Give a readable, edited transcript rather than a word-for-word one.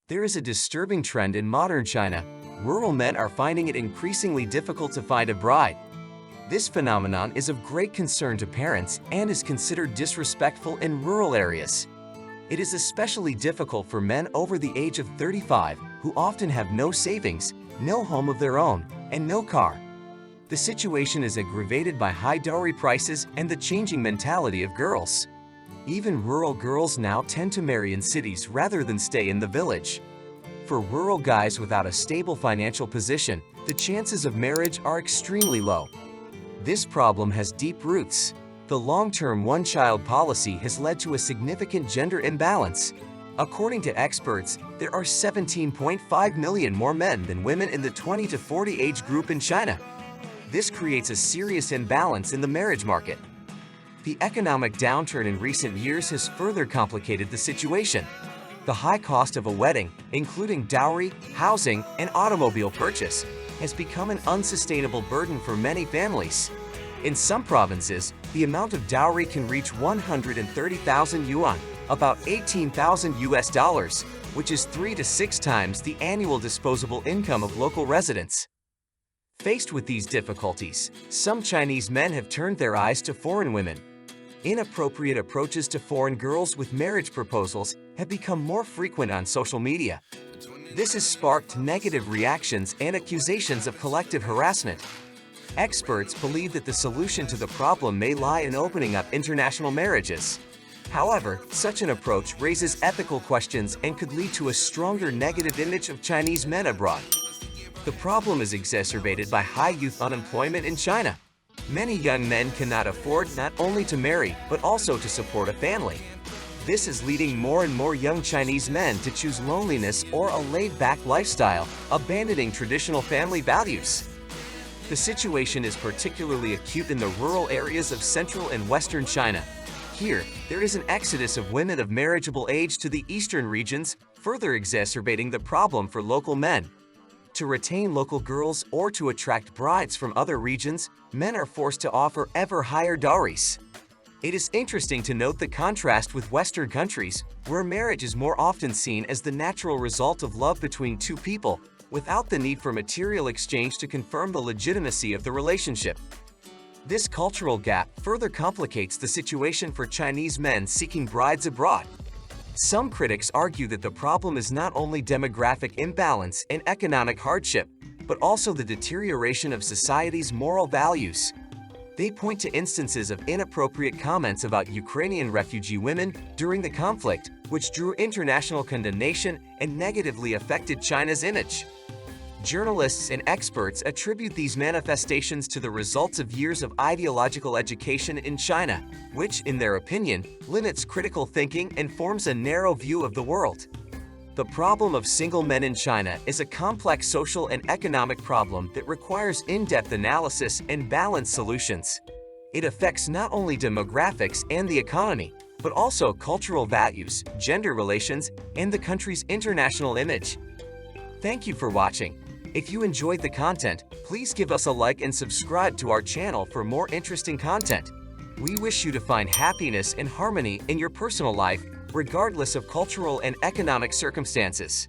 There is a disturbing trend in modern China. Rural men are finding it increasingly difficult to find a bride. This phenomenon is of great concern to parents and is considered disrespectful in rural areas. It is especially difficult for men over the age of 35 who often have no savings, no home of their own, and no car. The situation is aggravated by high dowry prices and the changing mentality of girls. Even rural girls now tend to marry in cities rather than stay in the village. For rural guys without a stable financial position, the chances of marriage are extremely low. This problem has deep roots. The long-term one-child policy has led to a significant gender imbalance. According to experts, there are 17.5 million more men than women in the 20 to 40 age group in China. This creates a serious imbalance in the marriage market. The economic downturn in recent years has further complicated the situation. The high cost of a wedding, including dowry, housing, and automobile purchase, has become an unsustainable burden for many families. In some provinces, the amount of dowry can reach 130,000 yuan, about 18,000 US dollars, which is 3 to 6 times the annual disposable income of local residents. Faced with these difficulties, some Chinese men have turned their eyes to foreign women. Inappropriate approaches to foreign girls with marriage proposals have become more frequent on social media. This has sparked negative reactions and accusations of collective harassment. Experts believe that the solution to the problem may lie in opening up international marriages. However, such an approach raises ethical questions and could lead to a stronger negative image of Chinese men abroad. The problem is exacerbated by high youth unemployment in China. Many young men cannot afford not only to marry, but also to support a family. This is leading more and more young Chinese men to choose loneliness or a laid-back lifestyle, abandoning traditional family values. The situation is particularly acute in the rural areas of central and western China. Here, there is an exodus of women of marriageable age to the eastern regions, further exacerbating the problem for local men. To retain local girls or to attract brides from other regions, men are forced to offer ever higher dowries. It is interesting to note the contrast with Western countries, where marriage is more often seen as the natural result of love between two people, without the need for material exchange to confirm the legitimacy of the relationship. This cultural gap further complicates the situation for Chinese men seeking brides abroad. Some critics argue that the problem is not only demographic imbalance and economic hardship, but also the deterioration of society's moral values. They point to instances of inappropriate comments about Ukrainian refugee women during the conflict, which drew international condemnation and negatively affected China's image. Journalists and experts attribute these manifestations to the results of years of ideological education in China, which, in their opinion, limits critical thinking and forms a narrow view of the world. The problem of single men in China is a complex social and economic problem that requires in-depth analysis and balanced solutions. It affects not only demographics and the economy, but also cultural values, gender relations, and the country's international image. Thank you for watching. If you enjoyed the content, please give us a like and subscribe to our channel for more interesting content. We wish you to find happiness and harmony in your personal life, regardless of cultural and economic circumstances.